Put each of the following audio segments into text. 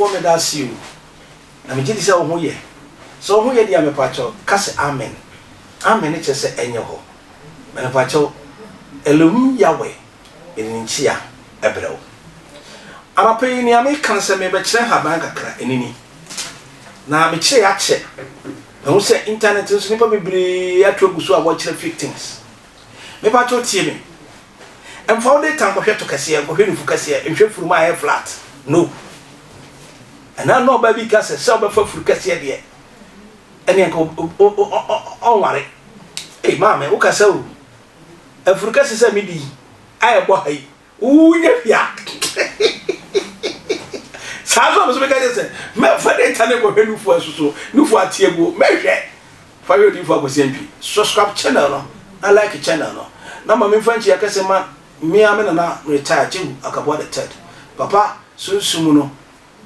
before me that see you. Na me gidi say wo ho ye. So ho ye dia me pacho ka se amen. Amen it say enye ho. Me pacho elum yawe eninchia ebrew. Arape ni ame kan se me be kire haban kakra enini. Na me kire ya che. Me say internet so nipa bebre atwa guso a wo kire fake things. Me pacho tie me. Em for the time ko hwe to kase e ko hwe nufu kase e hwe furu ma flat. No. And I know baby can say self for fruit here. And then go on worry. Hey, mamma, who can say, a fruit is me. I boy, ooh, yeah. Sometimes we can say, my father, Tanable, who for so, no for a tear, measure. For you for SMP. Subscribe channel. I like a channel. Now, my friend, I can say, me, I'm in a retired Jim, a couple of third. Papa, soon soon.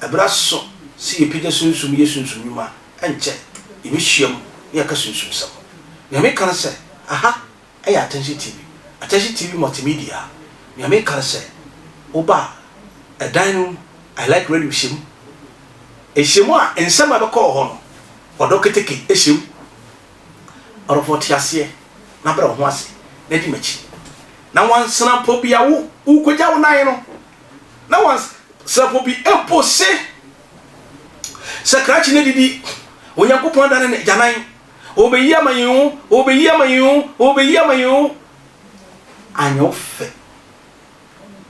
Abraço se epija sunsun ye sunsun ma enche emihyiam ye ka sunsun sam me me kan se aha e attention tv multimedia me me kan se oba edan I like radio shim ehyimu a ensema be ko ho no odoketeke ehyimu orofoti ase na bra ho ase na di machi na wansena po bia wo ukogya wo nan no na wans sapo bi empose sakrachi ne didi onyankopon da ne janan obeyi amayu anyo fe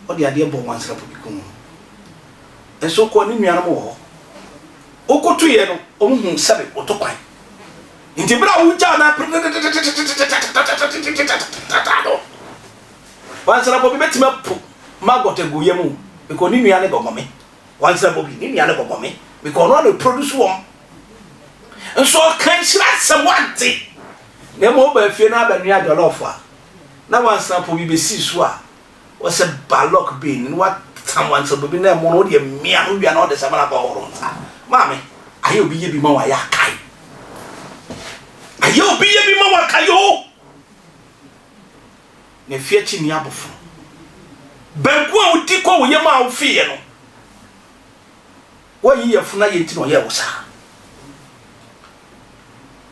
odi ade bo wan sapo bi kum enso ko ni nuanam wo okotu ye no omhu sabe otokwan nti bra wo ja na wan sapo bi betima pu magote guye mu because ni nuane go mame wan sapo bi ni nuane go mame because no dey produce one and so kan shira somewhat na mo ba fie na ba nua jollof a na wan sapo bi be si so a was a balok bean and what someone sapo bi na mo no dey mia no bia na dey sama na ba horo nsa mame ayo bi ye bi ma wa ya kai ayo bi ye bi ma wa kai o ne fie chi ni abofo banku a uti ko wo ye ma wo fie no wo yi yefuna ye nti no ye wo sa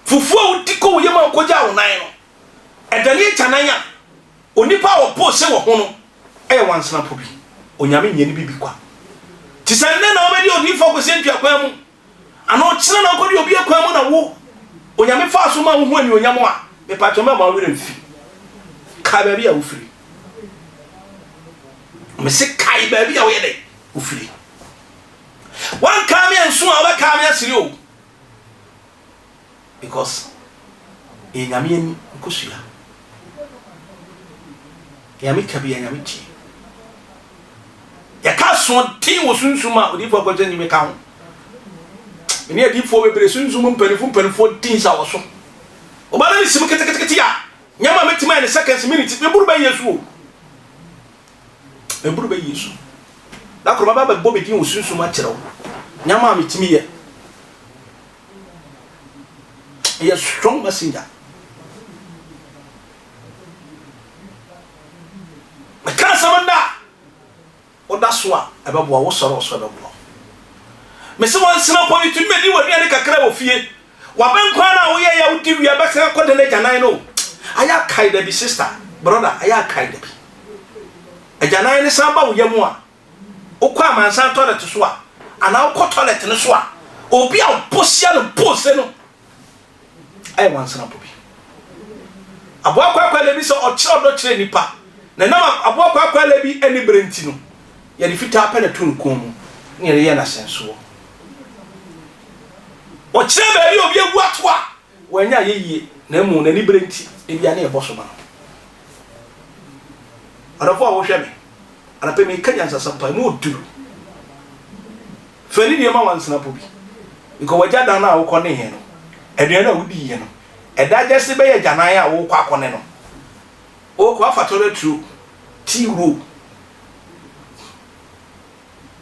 fufu a uti ko wo ye ma ko ja wo nan no edani chananya onipa wo po se wo ho no e wansana po bi onyame nyeni bibi kwa ti sanne na obedi odi focus entwa kwa mu ano kire na okodi obi akwa mu na wo onyame fa so ma wo ho ani onyamo a me pa to ma ma were mfi ka ba bi a wo firi me se kai ba bi a wo ye de wo firi wan come and so aba come asiri o because enyame ni nkosua yami kabi yami chi ya ka so tin wo sunsuma odi fo kwaje ni me ka ho eni adi fo bebre sunsum mpanifo tin sa wo so obana ni sim kete ya nyama metima in seconds minutes me buru ba yesu me buru ba yesu da ko baba bo be tin wo sunsuma kire wo nyama metimi ye strong messenger ka samanda oda so a ebebo wo soro so ebebo me se won sina point tu me di wodi ane kakra wo fie wa ben kwa na wo ye ya wudi wi abeka ko de le janan no aya kai da bi sister brother aya kai da bi ajanan ni samba wo yamu a okwa amansan toilet so a ana okọ toilet ne so a obi a posia no pose no ai wan sina pobi abo akwa le bi so o kire do kire nipa na nam abo akwa le bi ani brenti no ye di fita pa na tunkum mu ne ye na senso o kire ba bi obi egu atoa wanya yeye na mu na ni brenti e bia na e boso ma arafo a wo hwe me ana pe me kanya nsasampa mu oduru fani de ma wan sina pobi iko waja dan na wo kɔ ne he no aduan na wodi ye no eda jese be ye janan a wo kɔ akɔ ne no o kɔ afatore tru ti ro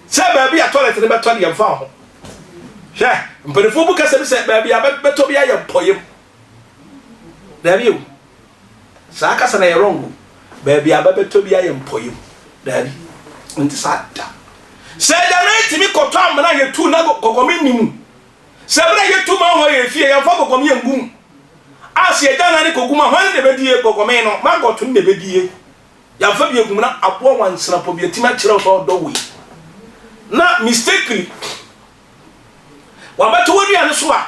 se ba bi a toilet ne beto de mfa ho hwe mperefo bu kase bi se ba bi a beto bi aye poyem da bi o sa kasa na ye wrong ba bi a beto bi aye poyem da bi nti sa da se da na timi koto amna ye tu na kokomi nimu se bra ye tu ma ho ye fie ya fa kokomi ngum asie da na ne kokuma hwan ne bedie kokomi no ma goto ne bedie ya fa bi egum na abo wansena po bi tima kire so do we na mistakenly wa beto wodua ne so a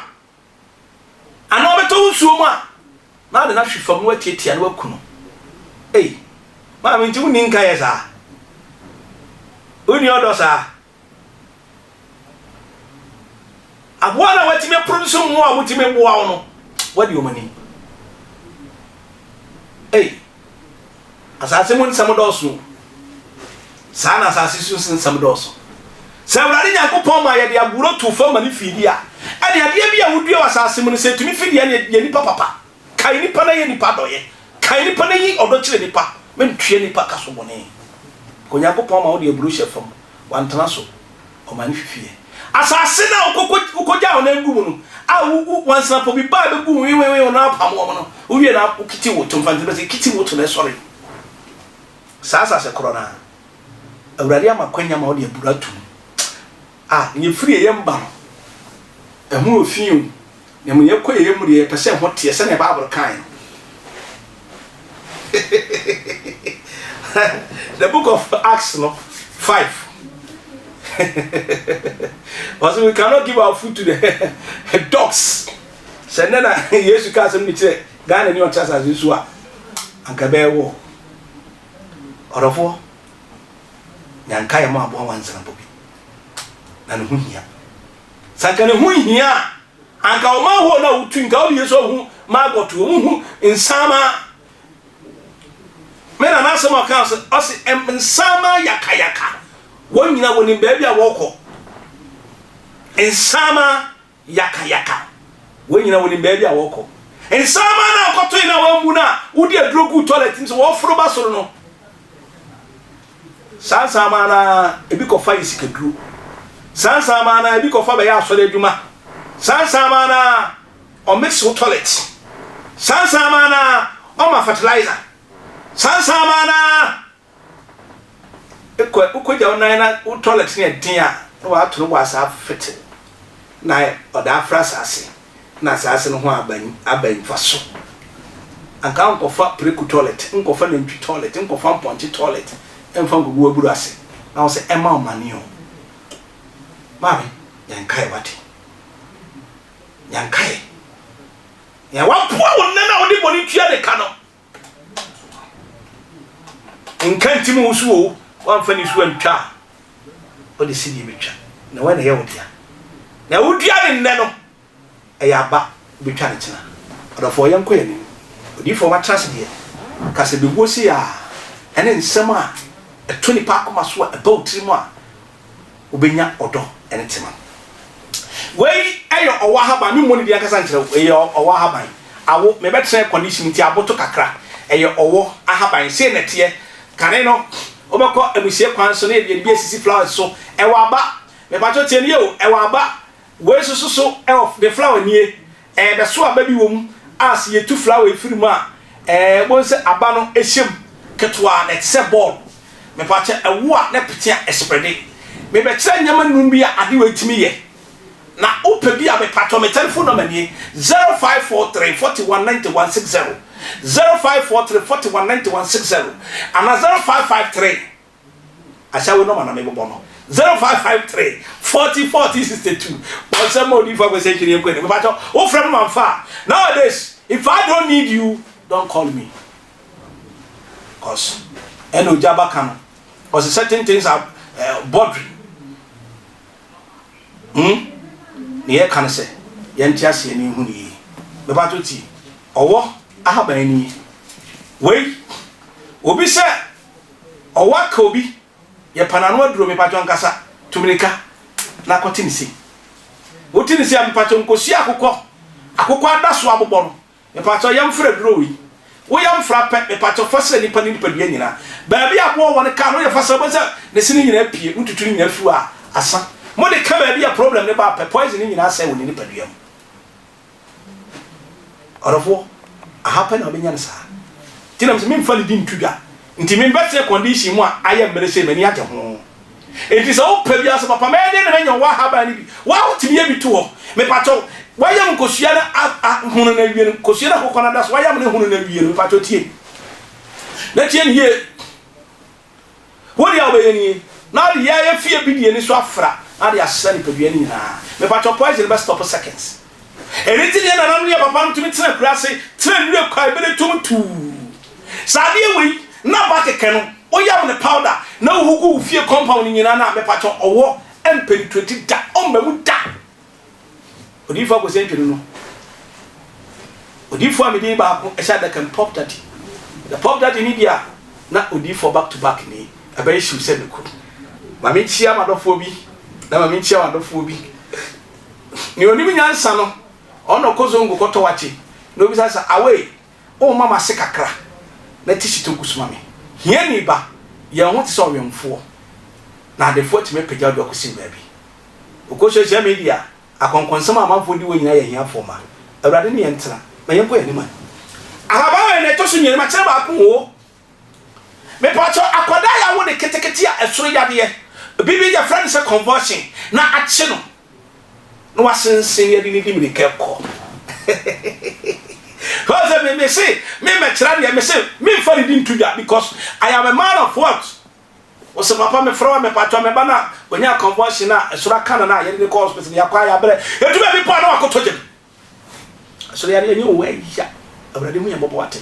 ana beto nsuo mu a na de na hwefam no atietia na wakuno ma me nti woni nka yesa oni odo sa abo na watime produce mu a wotime boa wo no wadi o mani asase mun sam doso sana asase su sam doso se wurade yakopon ma ye de aguro to fama ni fidia ade ade bia wodua asase mun se tumi fidia ne nipa papa kai nipa na ye nipa doye kai nipa na yi odo kire nipa men tue nipa kaso bone ko yakopon ma wo de aguro hye fam wantana so o ma ni fifie asase na ukoja ona ngumu no a wansana po bi ba be gu wi na pamo mo no wo wie na ukiti wo to mfante be se kiti wo to na sorry sasa se korona awurade amakwanya ma wo de buratu nye free ye mba no ehu ofiu ne mu ye koye mu de pese ho tie se ne bible kan the book of Acts no 5 also we cannot give our food to the dogs se na yesu ka asem ni kire Ghana ni on chasa yesu a anka be wo orofo nyanka ye ma abo wansana bobi na ne huhia sanka ne huhia anka o ma ho na utu nka o yesu hu ma goto hu nsama mena na asem aka o se nsama yakayaka wonyina woni baabi a woko nsama yakayaka wonyina woni baabi a woko nsama na akoto ina wambu na wodi adrogu toilet nso wo foro basoro no sansama na ebi ko fa isikadru sansama na ebi ko fa be ya asore adwuma sansama na o mix toilet sansama na o ma fertilizer sansama na ukoja na toilet ne dia no wa to no wa sa fit na oda afrasa ase na asase no ho aban faso anka nko fa preku toilet nko fa nantwi toilet nko fa mponche toilet emfa ngugu aburu ase na wo se ema omani o mami yankai wati yankai ya wapoa wonna odi boni tua de kano nkanti mu usuo wamfa ni suo ntwa odi sidi betwa na wana ye wodia na wodia ne nne no eyaba betwa ne tena odofo yanko ye ni odi fo matras de kase begosi ya ene nsem a etoni pa akoma so about trimu a obenya odo ene tema wei eyo owo ahaban mi moni dia kasa nkere eyo owo ahaban awo me betre condition ti aboto kakra eyo owo ahaban se nete kane no obekọ emusie kwan so na e bi esisi flowers so ewo aba me pacho tie ne o ewo aba we so the flower nie be so aba bi wom as ye tu flower efiri mu a bon se aba no ehyem ketwa na tse ball me pacho ewo a na petia spread me be kire nyama num bi a ade wetimi ye na ope bi a me pacho me telephone number nie 0543 419160 0543 419160 and 0553 asawe no mana me bono 0553 404062 but some of you for say kiri ekwe me pacho o friend man fa nowadays if I don't need you don't call me cause eno jaba kan cause certain things are bothering ne kan say yentiase ni hu ni me pacho ti owo ahaban ni wei obi se owa ka obi ye panano aduro me pacho nkasa tumirika na kotinisi wotinisi am pacho nkosi akokọ adaso abobọ no me pacho yam fra duro wi wo yam fra pe me pacho fasere nipa ni nipa dua nyina ba bia abo won ka no ye fasere bo se ne sini nyina pie ututuri nyina fu a asa mo de ka ba bia problem ne ba pe poison nyina asa woni nipa dua mu orofo happen na benya nsa tinam se memfa ne din tudwa nti membetre condition mu a aye mmere se mani age ho It is all previous papa me dey na nyo wa haba ni bi wa otimi bi to ho me pato wa yam kosua na hunu na wie kosua na kokona das wa yam na hunu na wie me pato tie na tie ni ye wo dia obeye ni na de ya fie bi die ni so afra na de asani pedua ni na me pato poison be stop seconds anything na na no papa no tumi tena krase tena ni kwa be tum tu sade we na ba keke no oyam ne powder na hugu fie compound nyina na me pato owo empenetrate da ombamu da odifo ko sentwe no odifo amedi ba ko e sha da kan pop that the pop that ni dia na odifo back to back ni abai shi se ko ma me chia madofo bi na ma me chia madofo bi ni onimi nyansa no ono kozongo koto wachi no bi sasa away o mama se kakra na tishi to kusuma me hia ni ba ye ho ti so wemfo na defo ti me pegya do akosi ba bi okwo social media akonkonsama amanfo di wonyina ye hia fo ma awrade ne yentra na yenko ye ni man ahaba we ne to so nyere ma kire ba ko wo me pacho akoda ya wo de ketekete a esoro yade ye bibi ya friend say conversion na ache no no wasensen ye di ni mi kekko because me say me kira de me say me for the din tuja because I am a man of what o papa me fro me pacho me bana onya conversion na esoro kana na ye ni call hospital ya kwa ya bre etu be pa na wakotoje esoro ya ni wo ya awrade mu ya bobo ate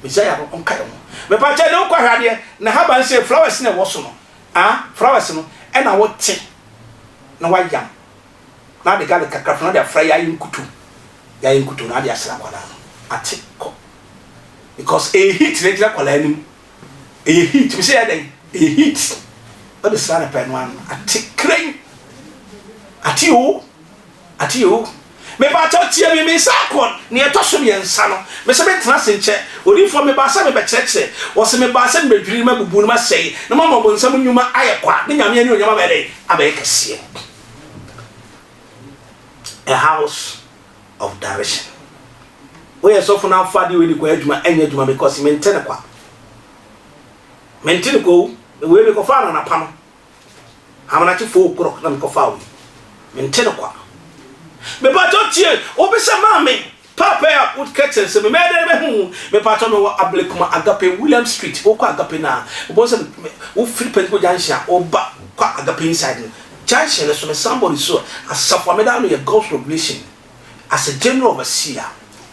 me say ya on kai mo me pacho de kwa hwade na haba say flowers na wo so no flowers no e na wo te na wa yam na de gale kakra na de afra ya yinkutu na de asra kwala ate ko because a hit na jira kwala nim a hit me say a hit but the sana pen one ate kren ate o me ba cha tie me sa kon ne to so me nsa no me se be tena senche odi fo me ba sa me be cheche wo se me ba sa me dwiri ma bubu no ma sei na mama bo nsa nyuma aye kwa ne nyame ani onyama be dey abe kese a house of direction we so for now fadi we di kwa adwuma anya adwuma because maintain ko we be ko fa na pa no amana chi fo okro na me ko fa we maintain ko me ba to tie obi se mame papa ya would catch se me dey be hu me pa to no ablekuma agape William Street o ko agape na o se wo free people junction o ba ko agape inside junction so me somebody so as safameda no your God's revelation as a general overseer,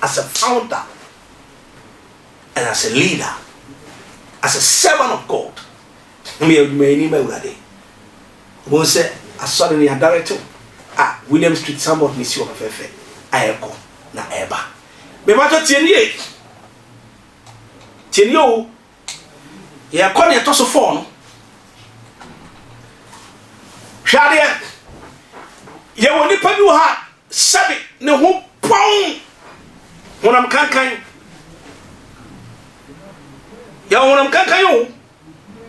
as a founder, and as a leader, as a servant of God. We say, I saw the director, William Street, somebody miss you of a I echo, na eba. Me bato tienye, ya kone ya toso phone. Shadia, ya woni pabi ha. Sabi ne ho pon wonam kankan ya wonam kankan yo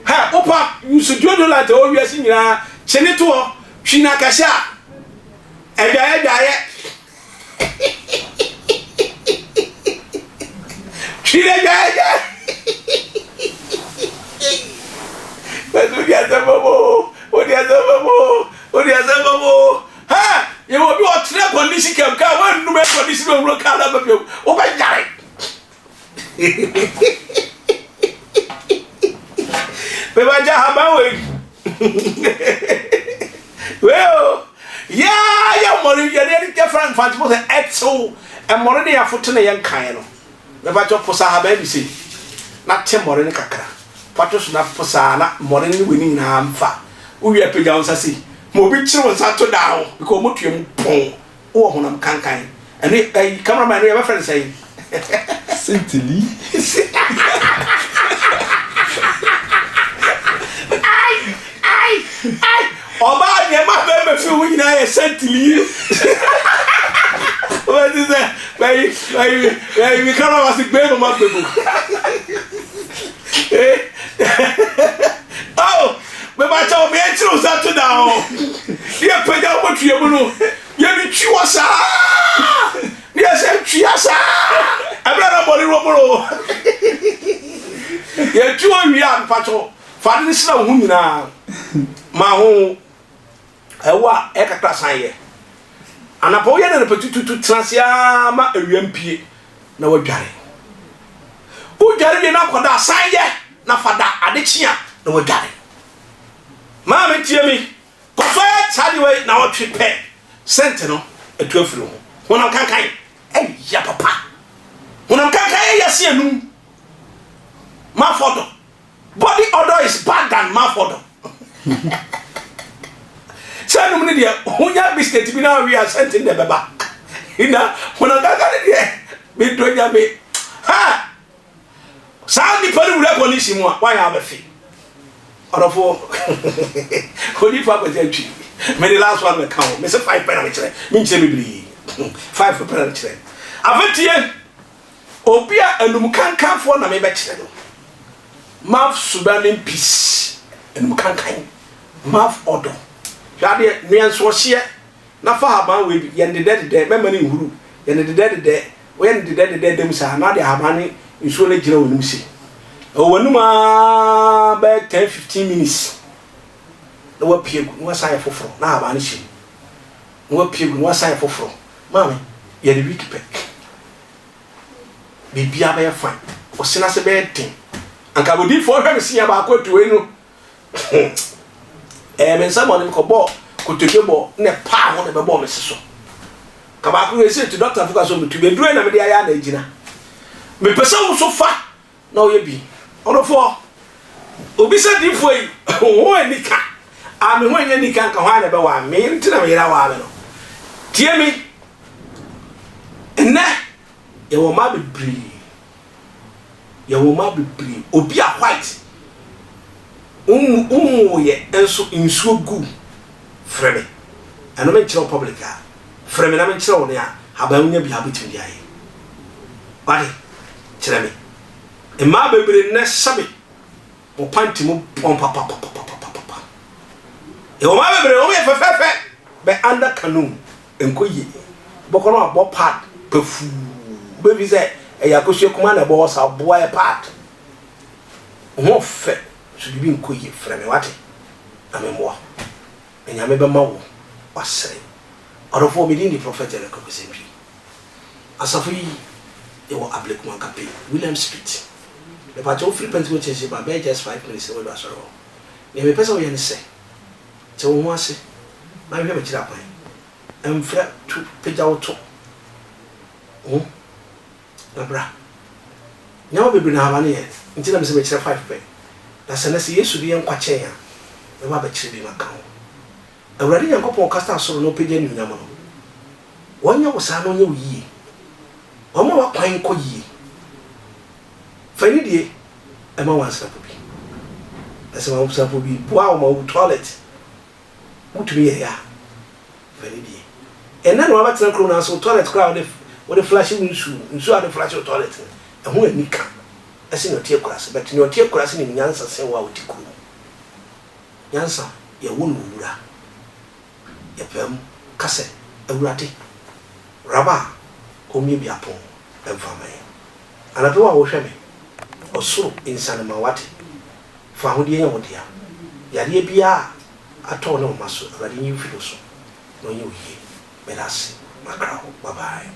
ha opa yusudio do la te o wiase nyina chene to twina kasha edaye twina gaga odi azababo ha you will be what three condition can come one no condition will look out of you. Oh my God! Bebaja habawe. Well, yeah, money. You're really different. Fancy for the exo and money. They are for ten young kind. Bebaja posa habawe see. Not 10 money kakra. Patos na posa na money winning na amfa. We are paying down sasi. Mobi chiro sato down because motu pon o honam kankan and cameraman we have friend say simply ai oba de ma be fi wi na e simply what is that we camera was gbe no ma gbego oh me ba cha o me chiro sato down ye pega o tu ye mu no ye ni twa sa ni ase twa sa abra na boli ro bro ye twa wi am pa cho fa ni sina hu nyina ma ho ewa ekakra san ye anapo ye na repetutu transia ma ewiampie na wadware o dware bi na koda san ye na fada adechia na wadware ma me tie mi koso ya chali we na otwe pe sent no etu afiri ho wonam kankan ya papa wonam kankan ya se anu ma fodo body odor is bad than ma fodo sanu mun dia hunya biscuit bi na we are sent in the baba ina wonam kankan dia bi do nya me ha sa ni pali wura ko ni simu a wa ya abafi orofo kodi fa ko jantwi me the last one me count me say 5 pen na me kire me nche me bli 5 pen na kire avetie obia anum kankan fo na me be kire no mouth subanin peace anum kankan mouth odor hwade nuanso hye na fa haban we ye ndede de me mani huru ye ndede de we ndede de dem sa na de haban nso na gira wonum si wanuma by 10-15 minutes na wapiegu na wasan foforo na haban hye na wapiegu na wasan foforo mama ye the week back bibia be fine o sina se be den anka bodi fo hwe sia ba ko tuwe no men someone ko bo ko tuwe bo ne pa ho ne be bo me seso ka ba ko ese to doctor fuka so mutu be dure na me dia ya na ejina me pesa wo so fa na o ye bi onofo obi se di fo yi ho enika a me ho enya nika nka ho ana be wa me ntina me yira wa me no tie mi enne ye wo ma bibri obi a white ye enso insuo gu freme ano me kire public a freme na me kire wo ne a haba nya bi habitim dia yi bari kire me e ma bibri ne sabe o panti mo pom papa e o ma bibri o ye fefefe be under canoe enkoyi bokono abo pad pefu be say e yakosu kuma na bo sa boa e part ho fe so bi nkoyi freme wate amemwa enya me be mawo wasere orofo mi di prophet Antwi asafi e wo ablekuma kape William Street le patio free pentiko chese ba be just 5 minutes we do asoro ne me pesa wo ye ne se che wo ho ase na hwe me kira pan emfra tu peja wo to Abra. Now be bring have an until I'm saying 5 pay. That's unless yes to be young quachea. The Wabba Chili Macao. Already young couple cast so no pigeon in Yamano. 1 year was I know you ye. One more pine co ye. Fanny day, a man wants to be. As a man will be wow, my toilet. What to be here? Fanny day. And then Robert Crown so toilet crowd with a flashing shoe, and so are the flash of toilet. And who any can, as in your tear class, but in your tear class in Yansa, say, wow, to cool. Yansa, your wound, your perm, cassette, a ratty, rabba, whom you be upon, and for me. And I do our shame, or so in San Mawati, for who dear, what dear. Yadia be a tono muscle, ready you feel so. No, you hear, but I see, my crow, bye bye.